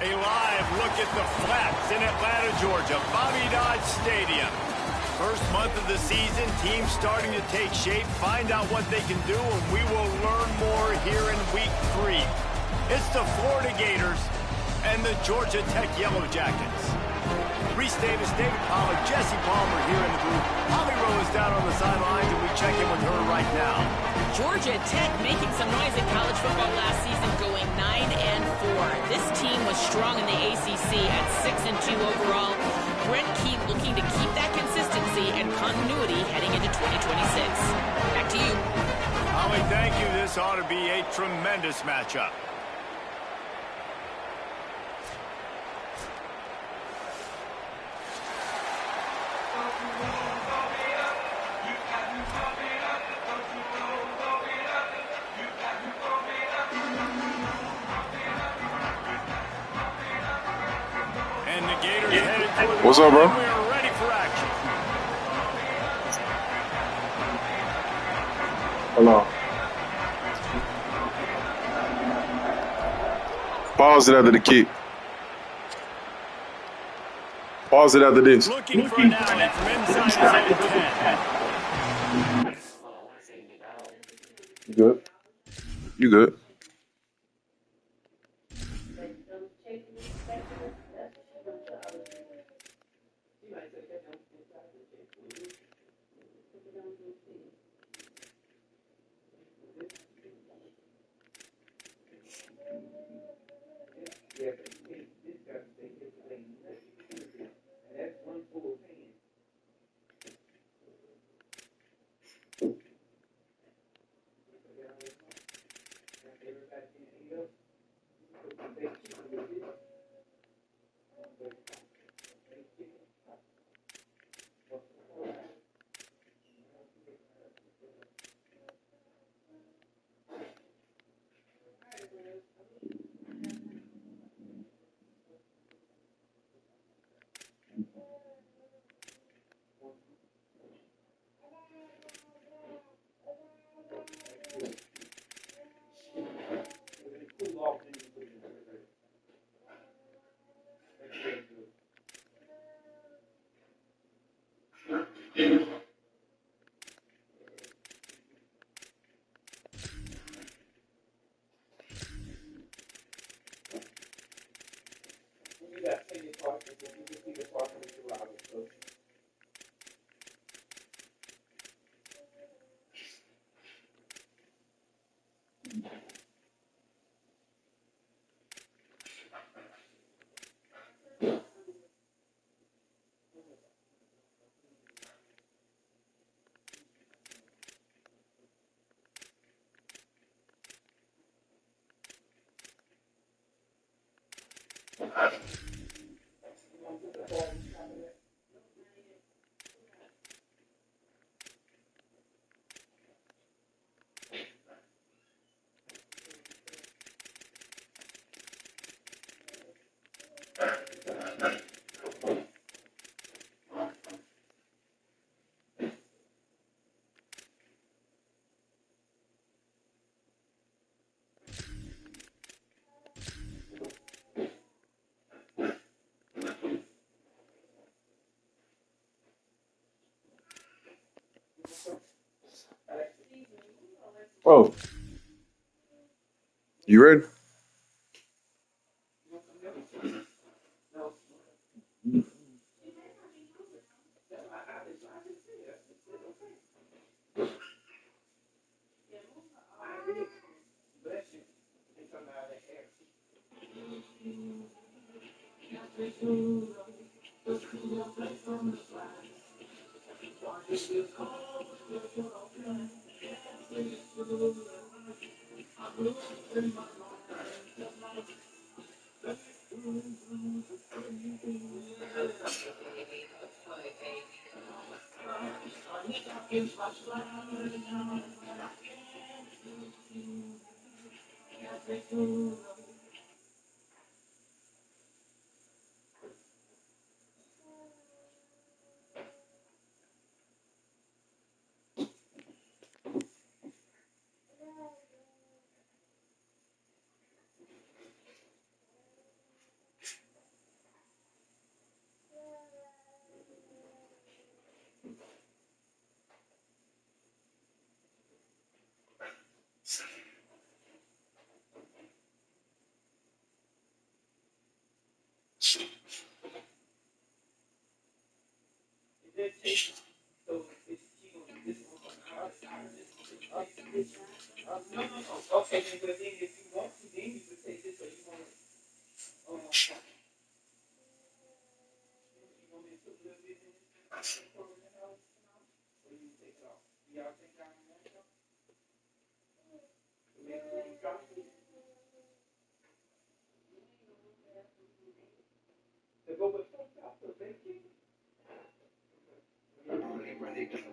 A live look at the Flats in Atlanta, Georgia, Bobby Dodd Stadium. First month of the season, teams starting to take shape, find out what they can do, and we will learn more here in Week 3. It's the Florida Gators and the Georgia Tech Yellow Jackets. Reese Davis, David Pollack, Jesse Palmer here in the booth. Holly Rowe is down on the sidelines, and we check in with her right now. Georgia Tech making some noise in college football last season, going 9-4. This team was strong in the ACC at 6-2 overall. Brent Key looking to keep that consistency and continuity heading into 2026. Back to you. Holly, thank you. This ought to be a tremendous matchup. What's up, bro? We are ready for action. Hold on. Pause it after the kick. Pause it after this. Looking for an alley from inside his own 10. You good? You good? Oh, you ready?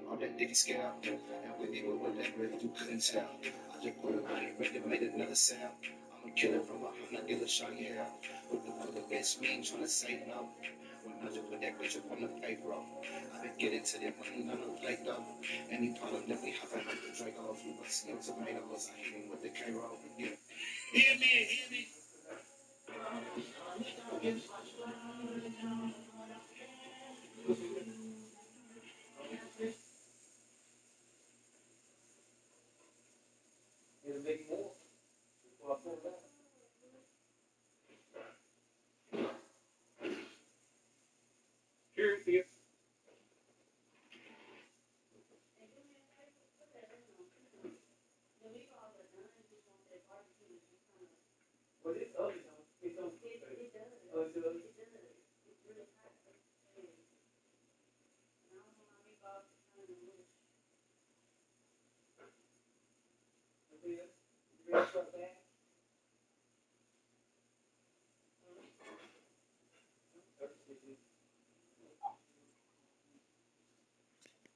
All that dicky scale, and with me with that really you couldn't tell. I just put it on it, ready, made another sound. I'm a killer from behind, I deal a shot, yeah. With the best mean, trying to say no. When I just put that bitch up on the payroll, I been getting to that money, none of plate though. Any problem that we have, I make the Draco. We got skin tomatoes, I hit him with the ChRoM. Yeah. Hear me, hear me.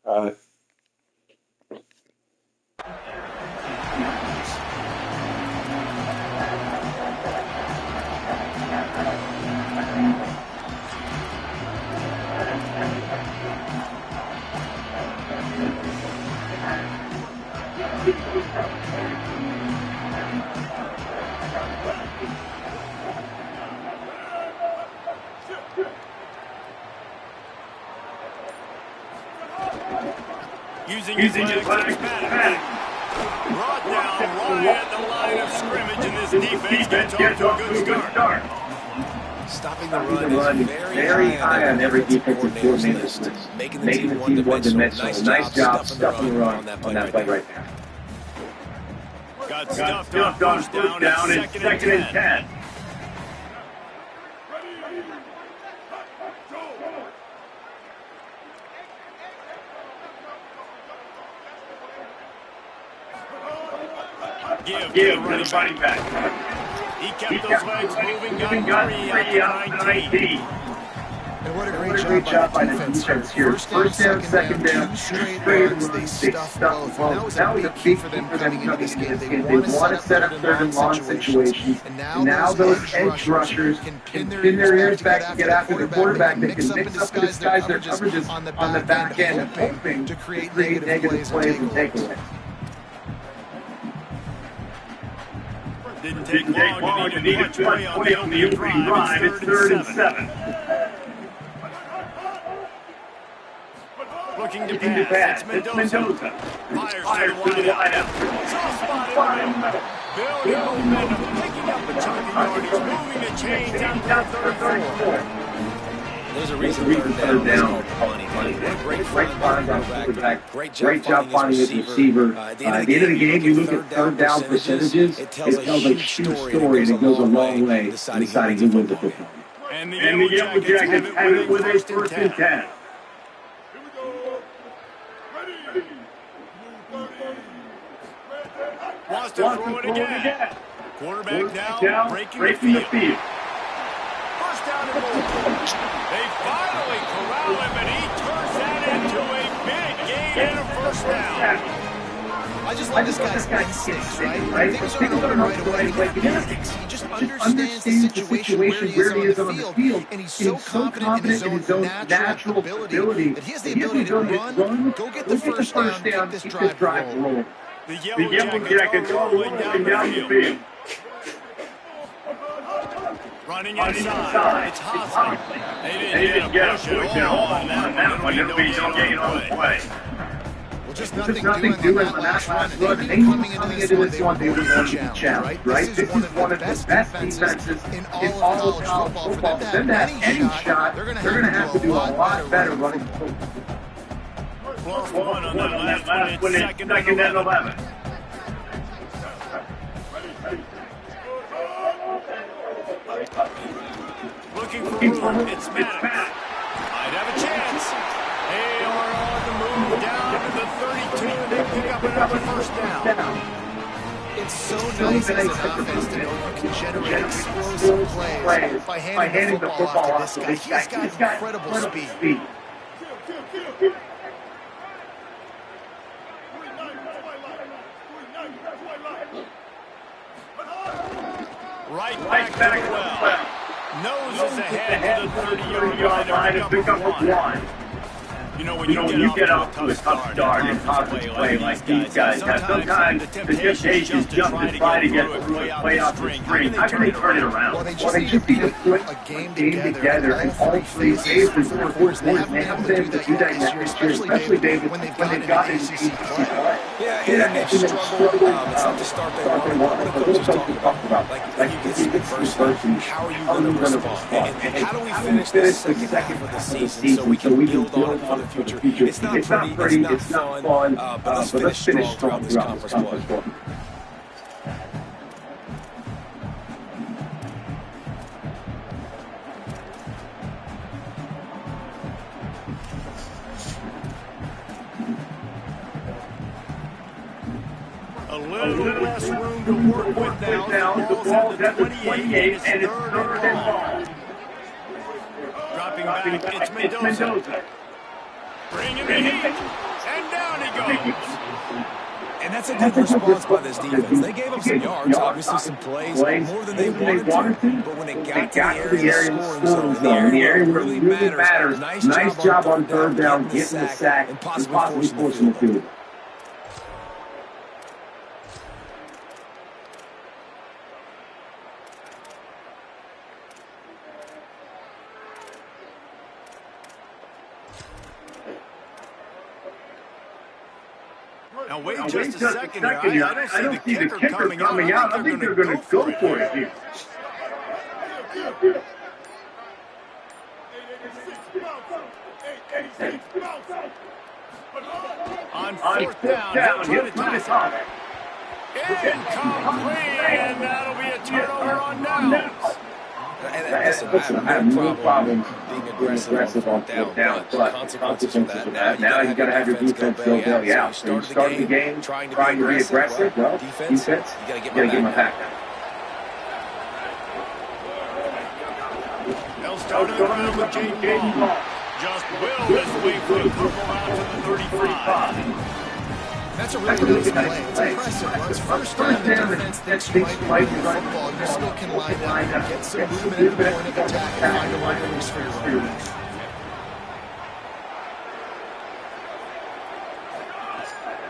All right. Using his legs, brought down right at the line of scrimmage, and this defense gets off to a good start. Stopping the run is very high on every defensive coordinator's list. Making the team one-dimensional. Nice job stuffing the run on that play right there. Got stuffed on first down and second and 10. Give to the running back. He kept those legs moving, got 3 out of 19. And what a great job by the defense here. First down, second down, two straight runs, they stuffed both. That was a big key for them coming into this game. They want to set up third and long situations. And now those edge rushers can pin their ears back and get after the quarterback. They can mix up and disguise their coverages on the back end, hoping to create negative plays and takeaways. Didn't take long to need a play on the opening drive. It's third and 7. Looking to pass. It's Mendoza. Fires to the wideout. Soft spot in the middle. Building momentum, picking up a chunk of yardage, moving the chains down to 34. There's a reason third down. Great find on quarterback. Great job finding his receiver. At the end of the game, you look at third down percentages, it tells a huge story, and it goes a long way in deciding who wins the football. And the Yellow Jackets have it with a first and 10. Wants to throw it again. Quarterback down, breaking the field. First down and goal. They finally corral him, and he turns that into a big gain and a first down. I just love this guy's instincts, right? Things aren't open right away. He just understands the situation where he is on the field, and he's so confident in his own natural ability that he has the ability to run, go get the first down, keep this drive rolling. The Yellow Jackets rolling down the field. Running inside. It's Hosley. They didn't get a push at all on that one. It'll be no gain on the play. Well, just nothing doing on that last run. They coming into this one, they were going to be challenged, right? This is one of the best defenses in all of college football. For them to have any shot, they're going to have to do a lot better running the football. Plus one on that last one. It's second and 11. Looking for room. It's Maddox. Might have a chance. They are on the move down to the 32, and they pick up another first down. It's so nice as an offense to know you can generate explosive plays by handing the football off to this guy. He's got incredible speed. Right back to the well. Noses ahead to the 30-yard line and pick up one. You know, when you get off to a tough start and confidence play like these guys have, sometimes the temptation is just to try to get through and play off the string. How can they turn it around? Well, they just need to put a game together and all three phases and fourth. They haven't been able to do that this year, especially David, when they've got an ACC play. Yeah, and they've struggled. It's not the start they want. What the coach is talking about. Like, if you get some adversity, how are you going to respond? And how do we finish the second half of the season so we can build on it for the future? It's not pretty, it's not fun, but let's finish strong throughout this conference play. A little less room to work with now. The ball's at the 28, and it's third and long. Dropping back, it's Mendoza. Bringing the heat, and down he goes. And that's a good response by this defense. They gave up some yards, obviously some plays, more than they wanted to. But when it got to the area of the scoring zone, the area where it really matters, nice job on third down, getting the sack, and possibly forcing the field. Now wait just a second here. I don't see the kicker coming out. I think they're going to go for it here. On fourth down, he'll try to top it. Incomplete, and that'll be a turnover on downs. Listen, I have no problem being aggressive on fourth down, but consequences of that. Now you got to have your defense go belly out. So you start the game trying to be aggressive. Well, defense, you got to get my back down. They'll start in the middle with Jaden Ball. Just will his way for a couple out to the 35. That's a really nice play. It's impressive. Runs first down, the defense thinks you might be running the football. You still can line up, get some movement at the point of attack, and find a wide release for your running.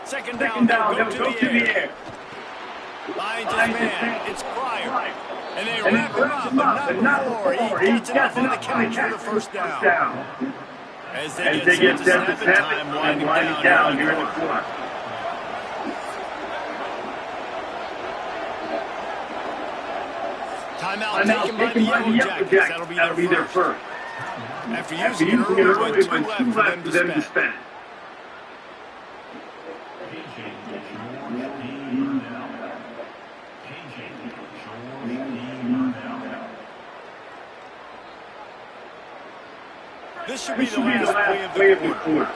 Second down, they'll go to the air. Finds his man, it's Pryor. And they wrap him up, but not before. He gets enough on the couch for the first down. As they get set to snap it, winding down here in the corner. Timeout taken by the Yellow Jackets. That'll be their first. After using it early, with two left for them to spend. This should be the last play of the quarter.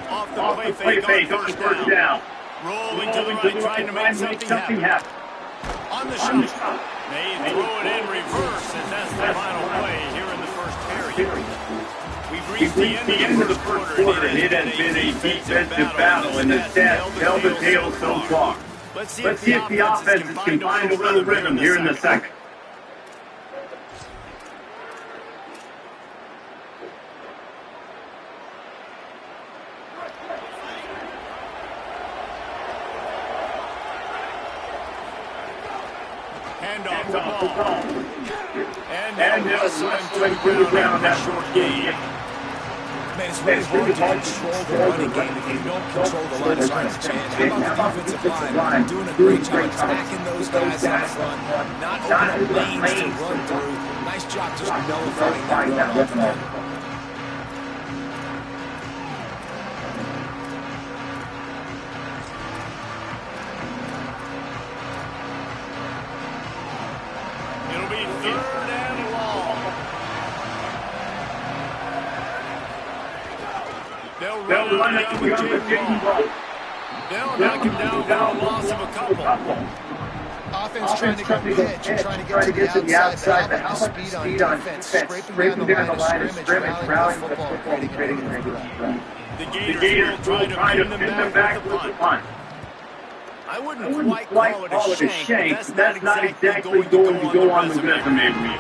Off the play fake, first down. Rolling to the right, trying to make something happen. On the shot. They throw it in reverse, and that's the final play here in the first period. We've reached the end of the first quarter, and it has been a defensive battle, and the stats tell the tale so far. Let's see if the offenses can find a little rhythm here in the second. Handoff the ball. And they'll wrestle him to the ground that short game. Man, it's really hard to control the running game if you don't control the line of scrimmage. And how about the defensive line? Doing a great job attacking those guys on the front, not opening up lanes to run through. Nice job just nullifying that run off the end. They'll run it down with Jaden Ball. They'll knock him down for a loss of a couple. Offense trying to go pitch, trying to get to the outside, but how much speed on defense, scraping down the line of scrimmage, rallying the football, and creating a drive. The Gators will try to pin them back with the punt. I wouldn't quite call it a shank, but that's not exactly going to go on the resume.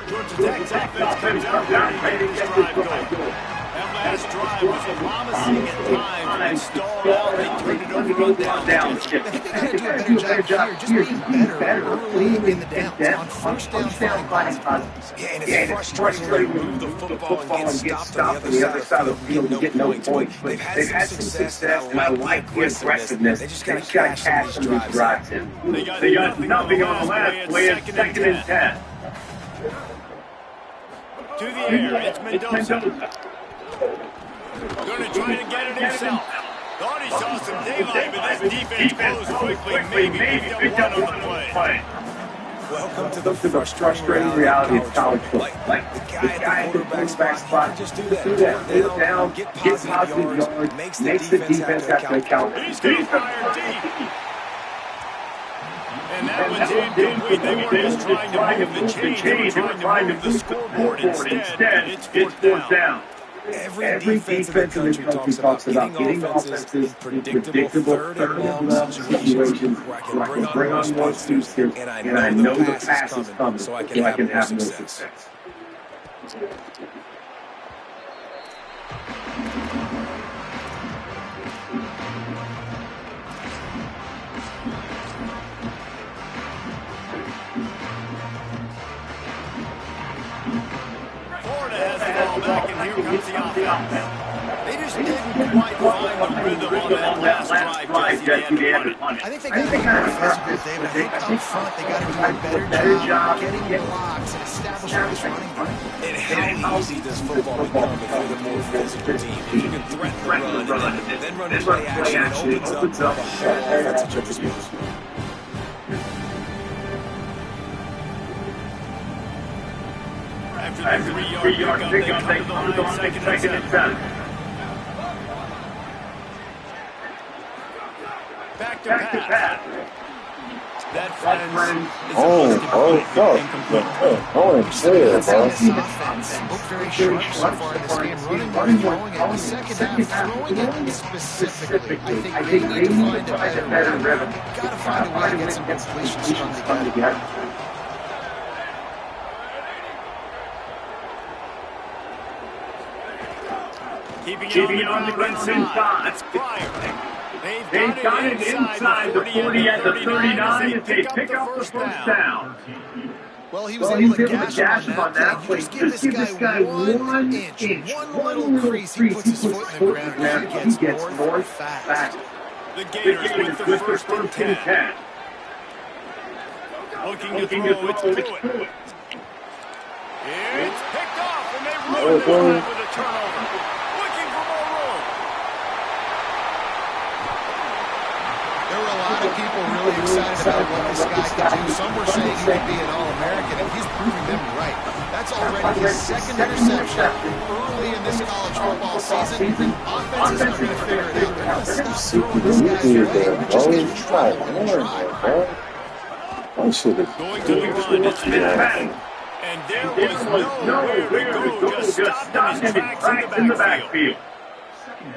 Georgia Tech's offense comes out ready to get this drive going. That last drive was promising at times, but stalled out. They turned it over on down. I think they got to do a better job here, just being better early in the downs, on first down finding positives. Yeah, and it's frustrating to move the football and get stopped on the other side of the field and get no points. They've had some success, and I like the aggressiveness. They just got to cash some of these drives in. They got nothing on the last play. It's 2nd and 10. To the air, it's Mendoza. Going to try to get it himself. Thought he saw some daylight, but this defense closed quickly. Maybe picked up one on the play. Welcome to the frustrating reality of college football. Like the guy at the quarterback spot, just do that. Lay it down, get positive yards, makes the defense have to account. He's going to fire deep. And that was incomplete. They weren't just trying to move the chains, they were trying to move the scoreboard instead. It's fourth down. Every defense in the country talks about getting offenses in predictable third and long situations where I can bring on more students and I know the pass is coming so I can have more success. Back, and here comes the offense. They just didn't quite find the rhythm on that last drive, Jesse. I think they got to be more physical, David. I think up front they got to do a better job getting blocks and establishing this running game. And how easy does football become if you're the more physical team? If you can threaten the run and then run play action, it opens up a whole offensive experience. After the 3-yard pickup, they come to the line, 2nd and 7. Back to pass. That friend is offense looked very sharp so far in this game, running, throwing it. In the second half, throwing it specifically. I think they need to find a better rhythm. Got to find a way to get some completions strung together. Keeping it on the ground inside. It's Pryor. They've got it inside the 40 at the 39 as they pick up the first down. Well, he was able to gash him on that play. Just give this guy 1 inch, one little crease. He puts his foot in the ground. He gets more fast. The Gators with the first and 10. Looking to throw, it's Pruitt. It's picked off, and they ruined the drive with a turnover. Looking for more room. There were a lot of people really excited about what this guy could do. Some were saying he would be an All-American, and he's proving them right. That's already his second interception early in this college football season. Offenses are going to figure it out. They're going to stop throwing this guy's way. We're just going to try one more drive. I should have. Going to the run, it's Manning. And there was nowhere to go, just stopped in his tracks in the backfield.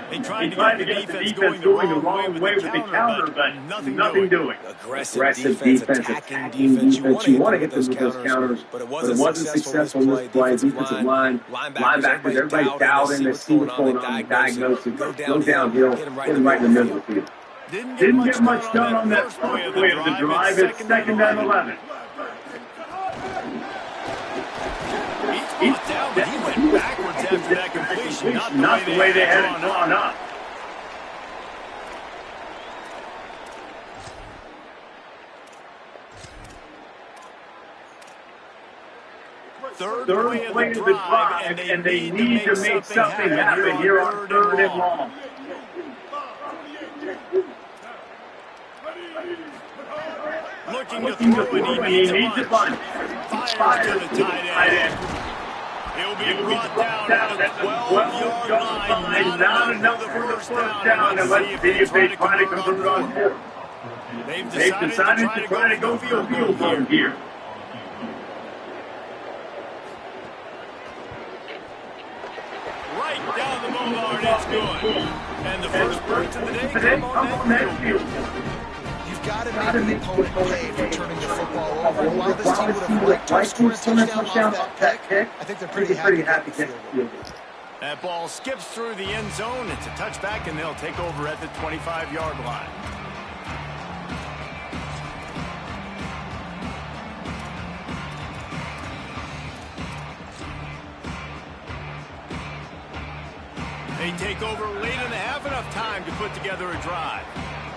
They tried to get the defense going the wrong way with the counter, but nothing doing. Aggressive defense, attacking defense. You want to hit them with those counters, but it wasn't successful in this play. Defensive line, linebackers, everybody's dialed in. They see what's going on, diagnose it, go downhill, hit them right in the middle of the field. Didn't get much done on that first play of the drive. It's 2nd and 11. He's down, but he went backwards after that completion. Not the way they had it drawn up. Third play of the drive, and they need to make something happen here on 3rd and long. Looking to throw, and he needs a bunch. Fires to the tight end. He'll be brought down at the 12-yard line. Not enough for the first down. And let's see if they try to convert on fourth. They've decided to try to go for field goal here. Right down the boulevard, it's good. And the first points of the day come on that field goal. You've got to make the opponent pay for turning the football over. While this team would have liked to score a touchdown off that pick, I think they're pretty happy to get the field goal. That ball skips through the end zone. It's a touchback, and they'll take over at the 25-yard line. They take over late in the half, enough time to put together a drive.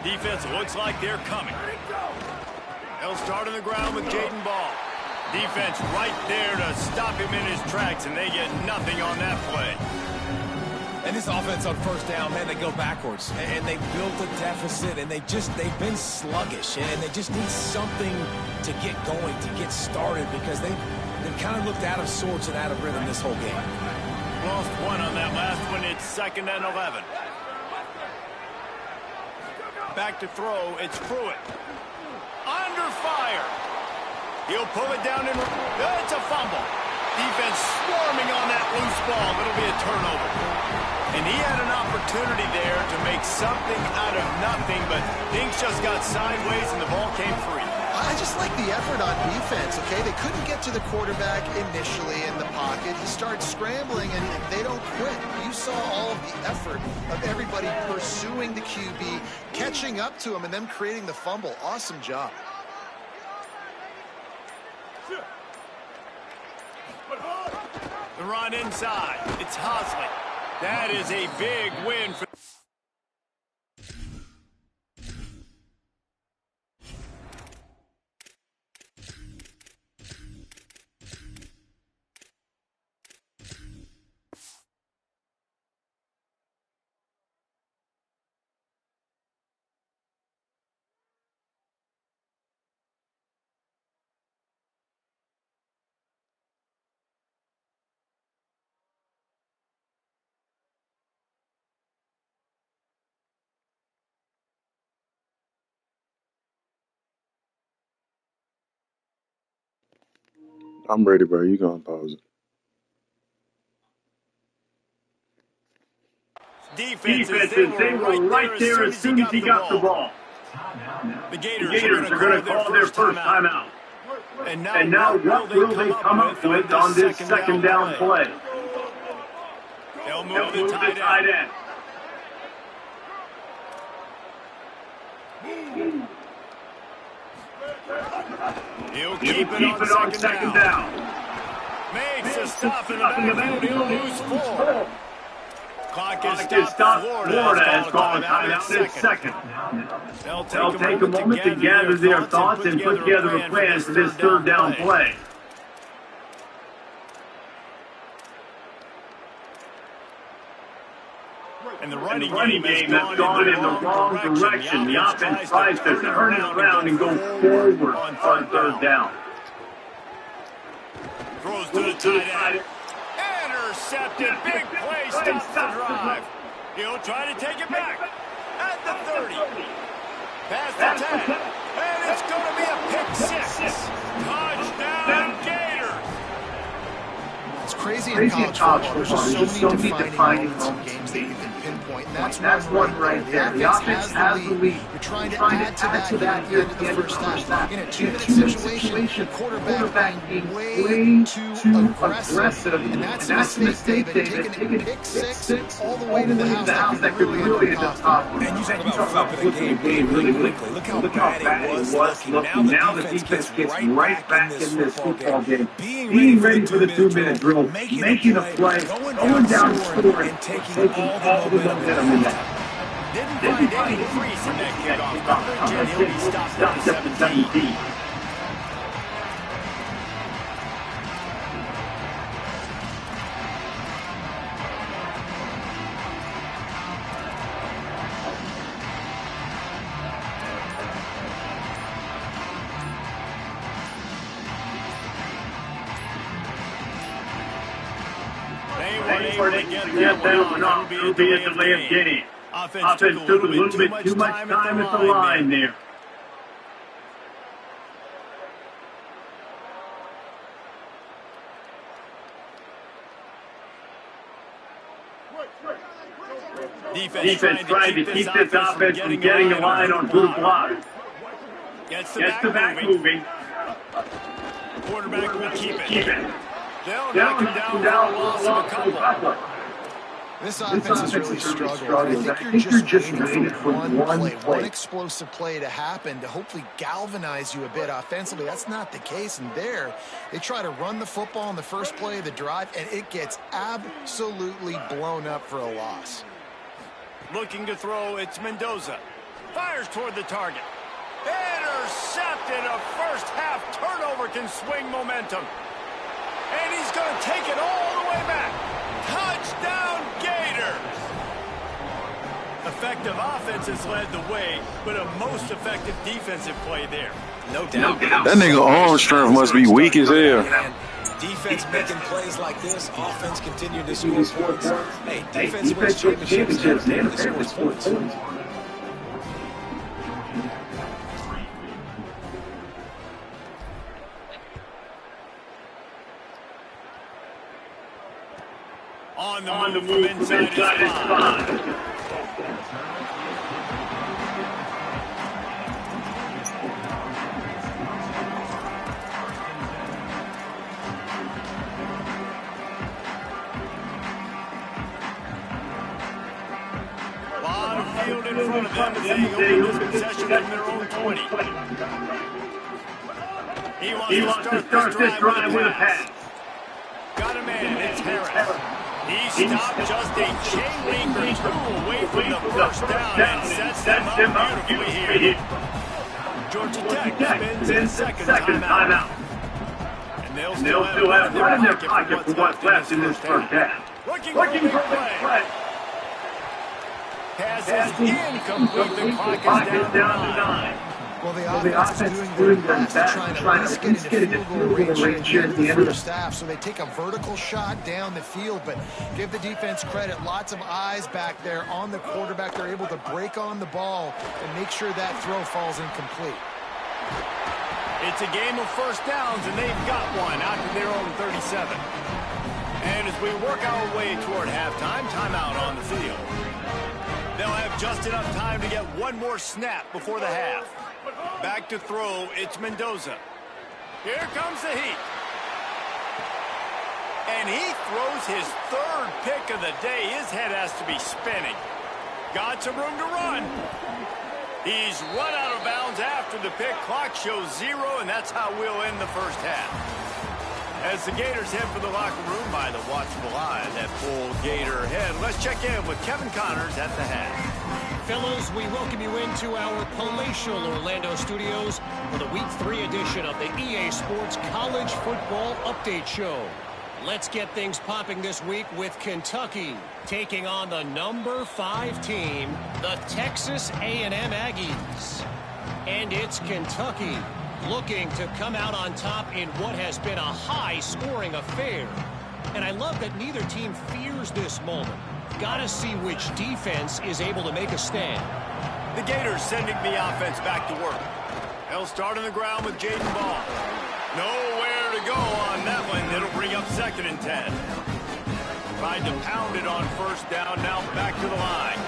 Defense looks like they're coming. They'll start on the ground with Jaden Ball. Defense right there to stop him in his tracks, and they get nothing on that play. And this offense on first down, man, they go backwards. And they built a deficit, and they've been sluggish. And they just need something to get going, to get started, because they've kind of looked out of sorts and out of rhythm this whole game. Lost one on that last one. It's 2nd and 11. Back to throw. It's Pruitt. Under fire. He'll pull it down and it's a fumble. Defense swarming on that loose ball. It'll be a turnover. And he had an opportunity there to make something out of nothing, but things just got sideways and the ball came free. I just like the effort on defense, okay? They couldn't get to the quarterback initially in the pocket. He starts scrambling, and they don't quit. You saw all of the effort of everybody pursuing the QB, catching up to him, and them creating the fumble. Awesome job. The run inside. It's Hosley. That is a big win for... I'm ready, bro. You gonna pause it? Defenses, they were right there as soon as he got the ball. The Gators are going to call their first timeout. And now what will they come up with on this second down play? They'll move the tight end. He'll keep it on second down. Makes a stop in the backfield. He'll lose 4. Clock is stopped. Florida has called timeout at second. They'll take a moment to gather their thoughts and put together a plan for this third down play. And the running game has gone in the wrong direction. The offense tries to turn it around and go forward on third down. Throws to the tight end. Intercepted. Big play. Stops the drive. He'll try to take it back. At the 30. Past the 10. And it's going to be a pick 6. Touchdown Gators. It's crazy in college football. There's just so many defining games that you can pinpoint. And that's one right there. The offense has the lead. You're trying to add to that here at the end of the first half. In a 2-minute situation, quarterback being way too aggressive. And that's a mistake, David. Taking pick 6 all the way to the house that could really end up top. And you talk about flipping the game really quickly. Look how bad it was looking. Now the defense gets right back in this football game. Being ready for the 2-minute drill. Making a play, going down the score, and taking all the momentum in that. Didn't find any crease in that kickoff. Coverage, and he'll be stopped at 17. able to get that one off. It'll be a delay of game. Offense took a little bit too much time at the line there. Defense trying to keep this offense from getting a line on good block. Gets the back moving. Quarterback will keep it. They'll knock him down for a loss of a couple. This offense has really struggled. I think you're just waiting for one explosive play to happen to hopefully galvanize you a bit offensively. That's not the case. And there, they try to run the football on the first play of the drive, and it gets absolutely blown up for a loss. Looking to throw, it's Mendoza. Fires toward the target. Intercepted. A first half turnover can swing momentum. And he's going to take it all the way back. Touchdown Gators! Effective offense has led the way, but a most effective defensive play there. No doubt. That nigga arm strength must be weak as hell. Defense making plays like this, offense continuing to score points. Hey, defense wins championships and it scores points. On the move from inside his spot. Lot of field in front of them as they open this possession in their own 20. He wants to start this drive with a pass. Got a man, it's Harris. He stopped just a chain link or two away from the first down and sets them up beautifully here. Georgia Tech spins in second timeout. And they'll still have one in their pocket for what's left in this first half. Looking for a play. Pass is incomplete. The clock is down to 9. Well, the offense is doing their best to try to at least get into field goal range here at the end of the first half. So they take a vertical shot down the field, but give the defense credit. Lots of eyes back there on the quarterback. They're able to break on the ball and make sure that throw falls incomplete. It's a game of first downs, and they've got one out to their own 37. And as we work our way toward halftime, timeout on the field. They'll have just enough time to get one more snap before the half. Back to throw, it's Mendoza. Here comes the heat. And he throws his third pick of the day. His head has to be spinning. Got some room to run. He's run out of bounds after the pick. Clock shows 0, and that's how we'll end the first half. As the Gators head for the locker room by the watchful eye that full Gator head, let's check in with Kevin Connors at the half. Fellows, we welcome you into our palatial Orlando studios for the Week 3 edition of the EA Sports College Football Update Show. Let's get things popping this week with Kentucky taking on the number 5 team, the Texas A&M Aggies. And it's Kentucky looking to come out on top in what has been a high-scoring affair. And I love that neither team fears this moment. Gotta see which defense is able to make a stand. The Gators sending the offense back to work. They'll start on the ground with Jaden Ball. Nowhere to go on that one. It'll bring up 2nd and 10. Tried to pound it on first down. Now back to the line.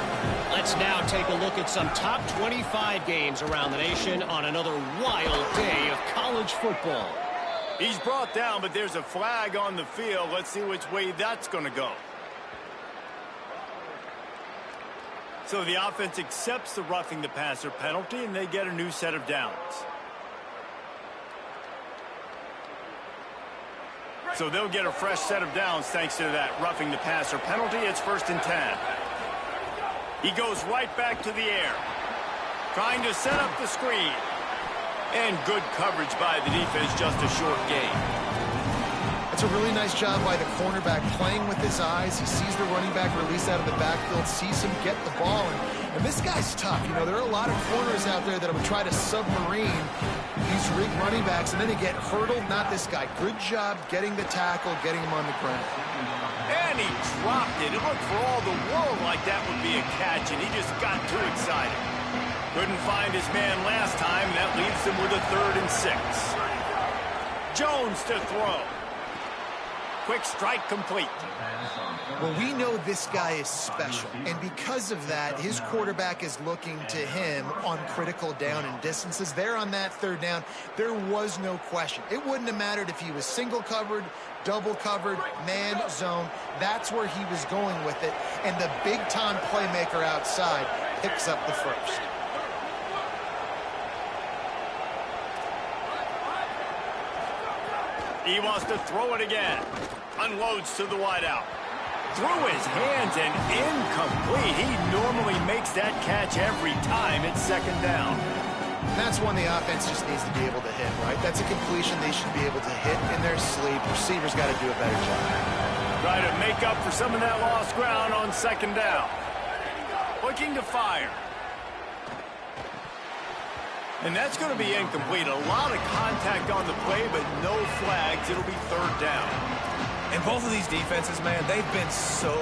Let's now take a look at some top 25 games around the nation on another wild day of college football. He's brought down, but there's a flag on the field. Let's see which way that's going to go. So the offense accepts the roughing the passer penalty, and they get a new set of downs. So they'll get a fresh set of downs thanks to that roughing the passer penalty. It's 1st and 10. He goes right back to the air, trying to set up the screen. And good coverage by the defense, just a short gain. That's a really nice job by the cornerback playing with his eyes. He sees the running back release out of the backfield, sees him get the ball. And this guy's tough. You know, there are a lot of corners out there that would try to submarine these rig running backs, and then they get hurdled. Not this guy. Good job getting the tackle, getting him on the ground. And he dropped it. It looked for all the world like that would be a catch, and he just got too excited. Couldn't find his man last time, and that leaves him with a 3rd and 6. Jones to throw. Quick strike complete. Well, we know this guy is special, and because of that, his quarterback is looking to him on critical down and distances. There on that 3rd down, there was no question. It wouldn't have mattered if he was single covered, double covered, man, zone. That's where he was going with it, and the big-time playmaker outside picks up the first. He wants to throw it again. Unloads to the wideout. Through his hands and incomplete. He normally makes that catch every time. It's 2nd down. That's one the offense just needs to be able to hit, right? That's a completion they should be able to hit in their sleep. Receivers got to do a better job. Try to make up for some of that lost ground on 2nd down. Looking to fire. And that's going to be incomplete. A lot of contact on the play, but no flags. It'll be 3rd down. And both of these defenses, man, they've been so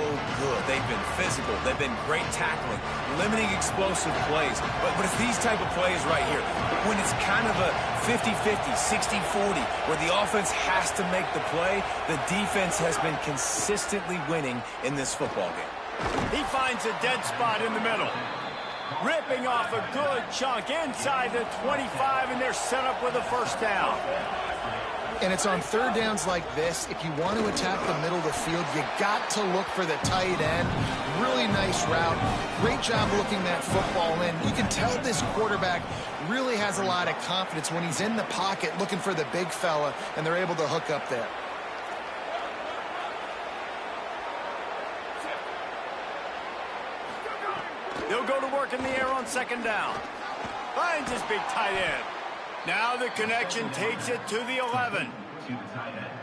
good. They've been physical. They've been great tackling, limiting explosive plays. But it's these type of plays right here, when it's kind of a 50-50, 60-40, where the offense has to make the play, the defense has been consistently winning in this football game. He finds a dead spot in the middle. Ripping off a good chunk inside the 25, and they're set up with a 1st down. And it's on 3rd downs like this. If you want to attack the middle of the field, you got to look for the tight end. Really nice route. Great job looking that football in. You can tell this quarterback really has a lot of confidence when he's in the pocket looking for the big fella, and they're able to hook up there. He'll go to work in the air on 2nd down. Finds his big tight end. Now the connection takes it to the 11.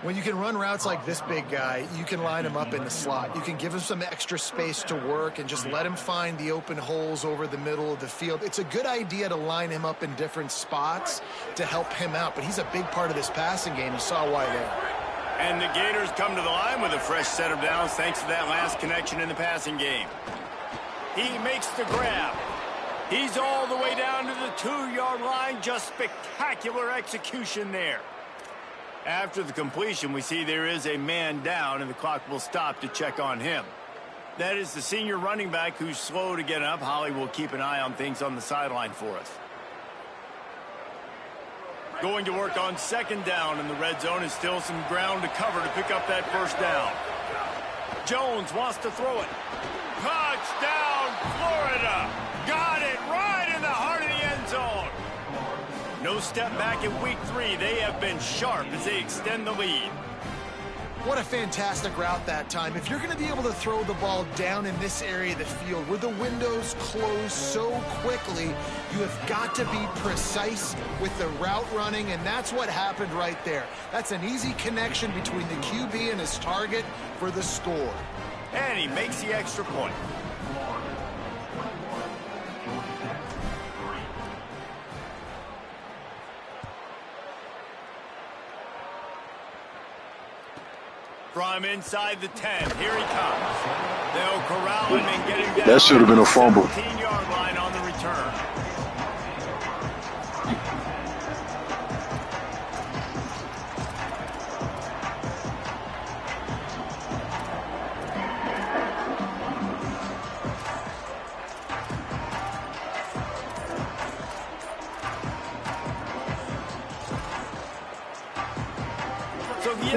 When you can run routes like this big guy, you can line him up in the slot. You can give him some extra space to work and just let him find the open holes over the middle of the field. It's a good idea to line him up in different spots to help him out, but he's a big part of this passing game. You saw why there. And the Gators come to the line with a fresh set of downs thanks to that last connection in the passing game. He makes the grab. He's all the way down to the 2-yard line. Just spectacular execution there. After the completion, we see there is a man down, and the clock will stop to check on him. That is the senior running back who's slow to get up. Holly will keep an eye on things on the sideline for us. Going to work on 2nd down in the red zone, and still some ground to cover to pick up that 1st down. Jones wants to throw it. Touchdown, Florida! Got it right in the heart of the end zone. No step back in week 3. They have been sharp as they extend the lead. What a fantastic route that time. If you're going to be able to throw the ball down in this area of the field where the windows close so quickly, you have got to be precise with the route running, and that's what happened right there. That's an easy connection between the QB and his target for the score. And he makes the extra point. From inside the 10, here he comes. They'll corral him and get him down. That should have been a fumble. 15-yard line on the return.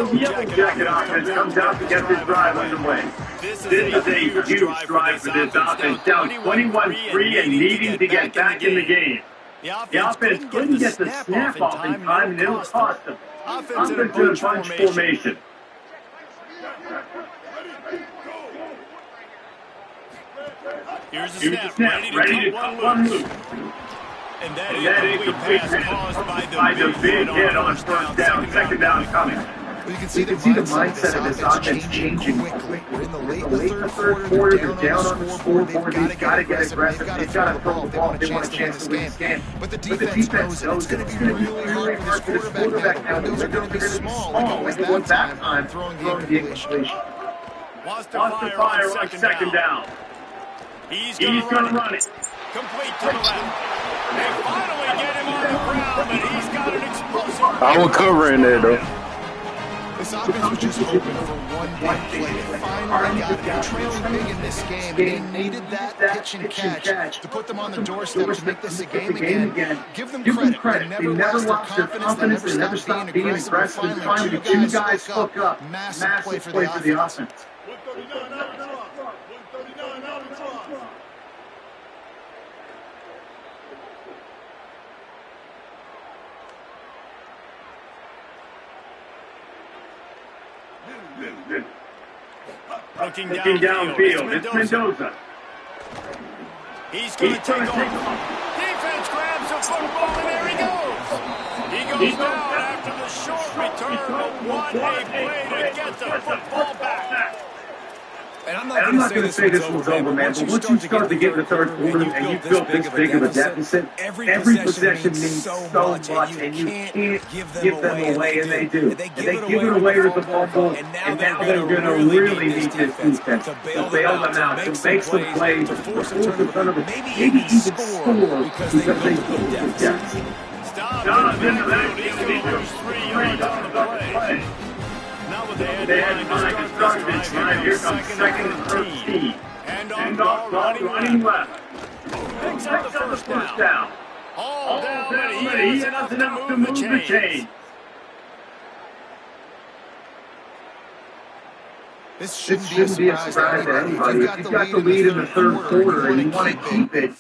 So the Yellow Jacket offense comes out to get this drive underway. This is a huge drive for this offense, down 21-3 and needing to get back in the game. The offense couldn't get the snap off in time, and it'll cost them. Offense in a bunch formation. Here's the snap, ready to cut one loose. And that is a complete pass caused by the big hit on 1st down, 2nd down coming. Well, you can see the mindset of this offense changing quickly. We're in the late third quarter. They're down on the scoreboard. They've got to get aggressive. They've got to throw the ball if they want a chance to win this game. But the defense knows it's going to be really hard for this quarterback now. The windows are going to be small, like it was that time, throwing the incompletion. Wants to fire on second down. He's going to run it. Complete to the left. They finally get him on the ground, but he's got an explosive... I was covering there, though. This offense was just hoping for one big play. They finally got it. They were trailing big in this game, and they needed that pitch and catch to put them on the doorstep to make this a game again. Give them credit. They never lost their confidence. They never stopped being aggressive. And finally, the two guys hook up. Massive play for the offense. Looking downfield. It's Mendoza. He's going to take off. Defense grabs the football, and there he goes. He goes down after the short return, but what a play to get the football back. And I'm not going to say this one's over, man, but once you start to get in the third quarter and you built this big of a deficit, every possession means so much, and you can't give them away, and they do. And they give it away with the fumble, and now they're going to really need this defense to bail them out, to make some plays, to force them to turn over, maybe even score because they need depth. Stop in the middle. He's going to lose 3 yards on the play. Now with the head line to start this drive, here comes second and 13. And off running left. Picks up the first down. All down, but he has enough to move the chain. This shouldn't be a surprise to anybody. If you've got the lead in the third quarter and you want to keep it,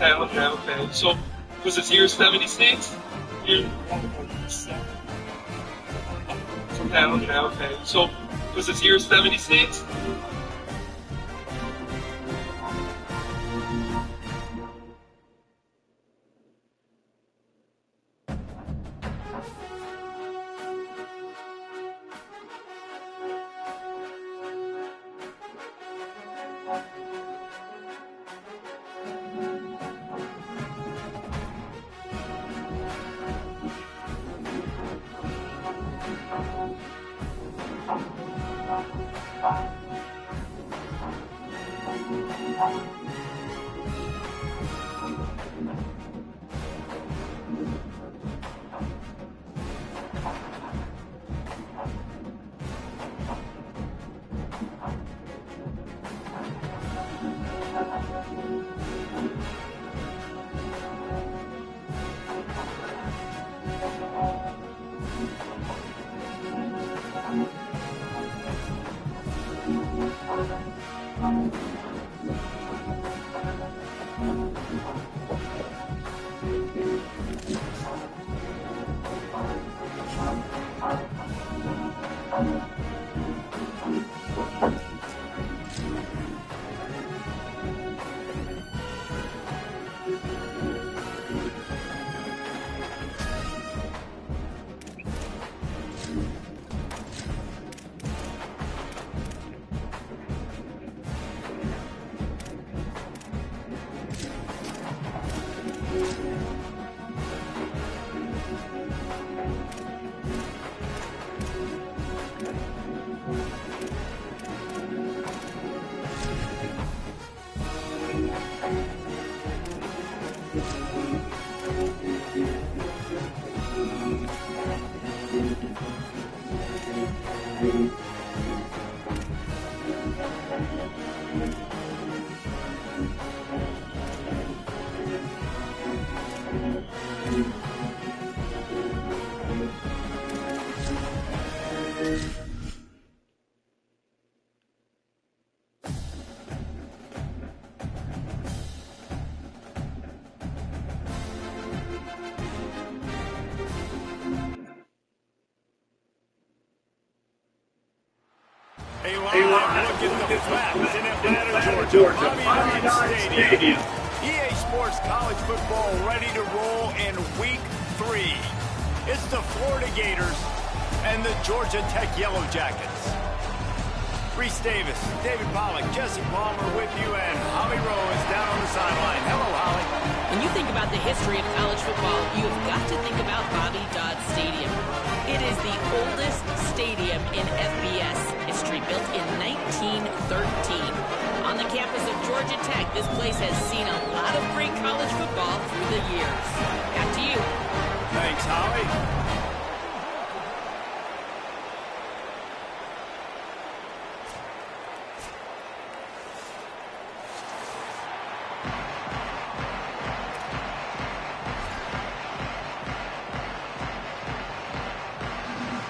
Okay. So, was it year 76? Okay. So, was it year 76? A live look at the Flats in Atlanta, Georgia. Bobby Dodd Stadium. EA Sports College Football ready to roll in Week 3. It's the Florida Gators and the Georgia Tech Yellow Jackets. Reese Davis, David Pollack, Jesse Palmer with you, and Holly Rowe is down on the sideline. Hello, Holly. When you think about the history of college football, you've got to think about Bobby Dodd Stadium. It is the oldest stadium in FBS history, built in 1913. On the campus of Georgia Tech, this place has seen a lot of great college football through the years. Back to you. Thanks, Holly.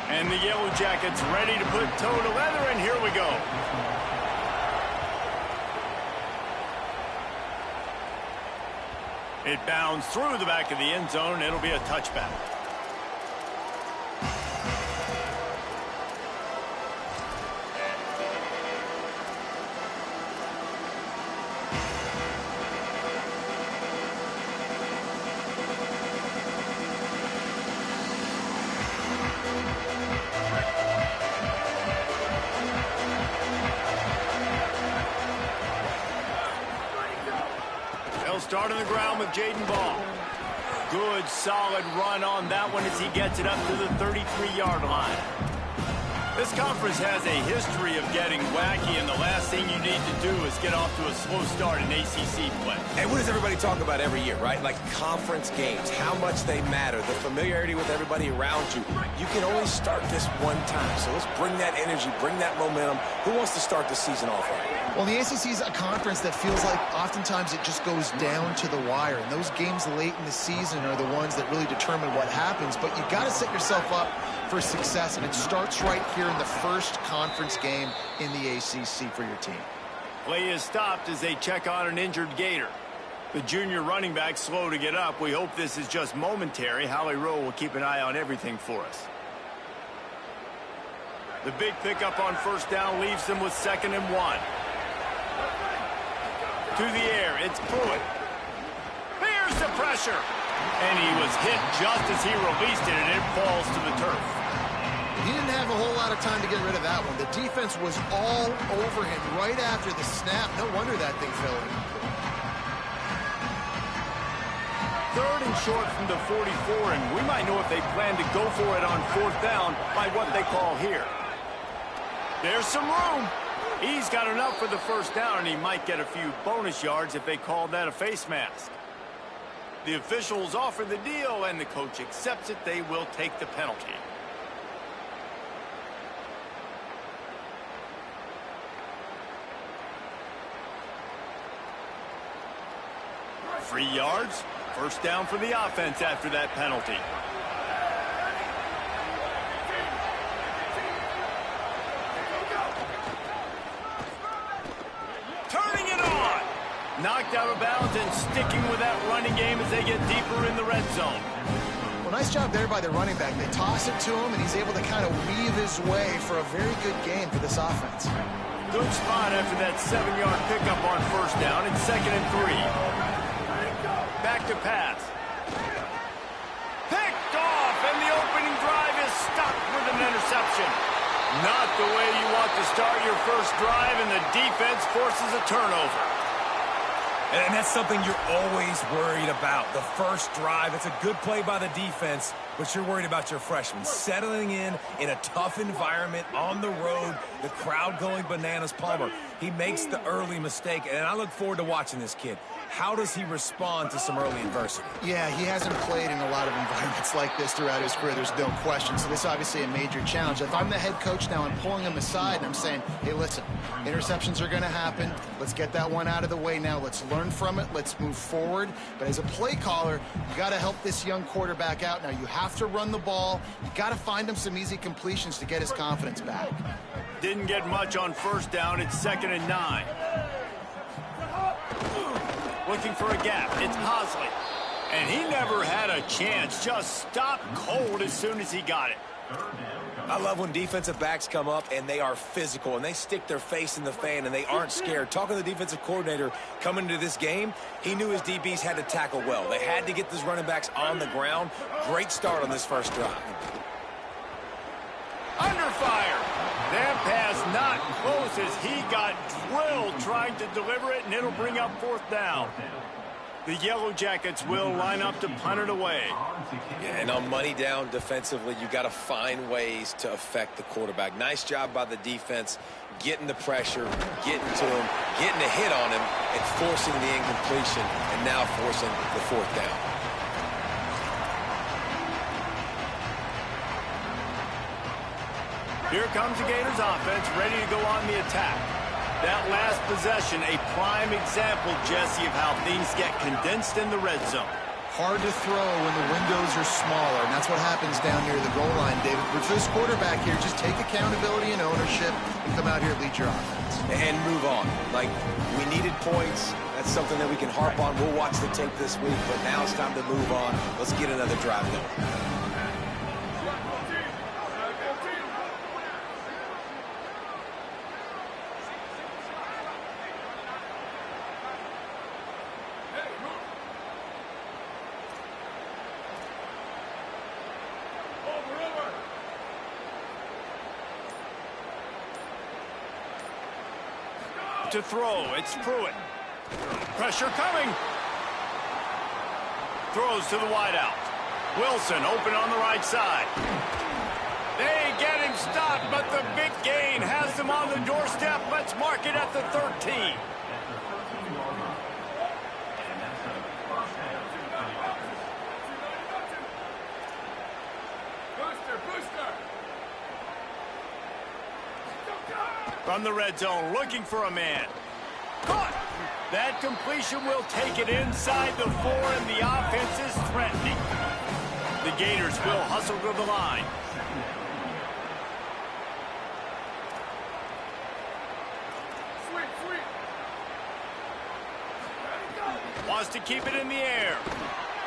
And the Yellow Jackets ready to put toe to leather, and here we go. It bounds through the back of the end zone. It'll be a touchback. Start on the ground with Jaden Ball. Good, solid run on that one as he gets it up to the 33-yard line. This conference has a history of getting wacky, and the last thing you need to do is get off to a slow start in ACC play. And what does everybody talk about every year, right? Like conference games, how much they matter, the familiarity with everybody around you. You can only start this one time, so let's bring that energy, bring that momentum. Who wants to start the season off right? Well, the ACC is a conference that feels like oftentimes it just goes down to the wire. And those games late in the season are the ones that really determine what happens. But you got to set yourself up for success, and it starts right here in the first conference game in the ACC for your team. Play is stopped as they check on an injured Gator. The junior running back slow to get up. We hope this is just momentary. Howie Rowe will keep an eye on everything for us. The big pickup on first down leaves them with 2nd and 1. To the air, it's Pruitt. Here's the pressure. And he was hit just as he released it, and it falls to the turf. He didn't have a whole lot of time to get rid of that one. The defense was all over him right after the snap. No wonder that thing fell in. 3rd and short from the 44, and we might know if they plan to go for it on 4th down by what they call here. There's some room. He's got enough for the first down, and he might get a few bonus yards if they call that a face mask. The officials offer the deal, and the coach accepts it. They will take the penalty. Free yards. First down for the offense after that penalty. Turning it on. Knocked out of bounds and sticking with that running game as they get deeper in the red zone. Well, nice job there by the running back. They toss it to him, and he's able to kind of weave his way for a very good game for this offense. Good spot after that 7-yard pickup on first down. It's 2nd and 3. Back to pass. Picked off, and the opening drive is stopped with an interception. Not the way you want to start your first drive, and the defense forces a turnover. And that's something you're always worried about. The first drive, it's a good play by the defense, but you're worried about your freshmen settling in a tough environment on the road, the crowd going bananas. Palmer, he makes the early mistake, and I look forward to watching this kid. How does he respond to some early adversity? Yeah, he hasn't played in a lot of environments like this throughout his career. There's no question. So this is obviously a major challenge. If I'm the head coach now, I'm pulling him aside and I'm saying, hey, listen, interceptions are going to happen. Let's get that one out of the way now. Let's learn from it. Let's move forward. But as a play caller, you got to help this young quarterback out. Now, you have to run the ball. You got to find him some easy completions to get his confidence back. Didn't get much on first down. It's 2nd and 9. Looking for a gap. It's Hosley. And he never had a chance. Just stopped cold as soon as he got it. I love when defensive backs come up and they are physical and they stick their face in the fan and they aren't scared. Talking to the defensive coordinator coming into this game, he knew his DBs had to tackle well. They had to get these running backs on the ground. Great start on this first drive. Under fire. That pass not close as he got drilled trying to deliver it, and it'll bring up 4th down. The Yellow Jackets will line up to punt it away. Yeah, and on money down defensively, you got to find ways to affect the quarterback. Nice job by the defense, getting the pressure, getting to him, getting a hit on him, and forcing the incompletion, and now forcing the 4th down. Here comes the Gators offense, ready to go on the attack. That last possession, a prime example, Jesse, of how things get condensed in the red zone. Hard to throw when the windows are smaller, and that's what happens down near the goal line, David. But for this quarterback here, just take accountability and ownership and come out here and lead your offense. And move on. Like, we needed points. That's something that we can harp on. We'll watch the tape this week, but now it's time to move on. Let's get another drive going. To throw, it's Pruitt. Pressure coming. Throws to the wideout. Wilson open on the right side. They get him stopped, but the big gain has them on the doorstep. Let's mark it at the 13. From the red zone, looking for a man. Caught! That completion will take it inside the 4, and the offense is threatening. The Gators will hustle to the line. Wants to keep it in the air.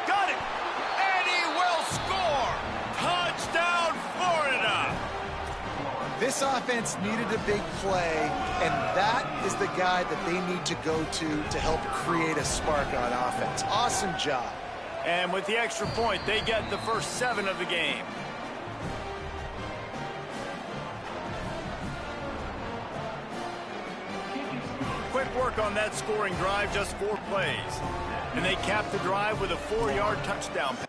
Got it! And he will score! Touchdown, Florida! This offense needed a big play, and that is the guy that they need to go to help create a spark on offense. Awesome job. And with the extra point, they get the first 7 of the game. Quick work on that scoring drive, just 4 plays. And they cap the drive with a 4-yard touchdown pass.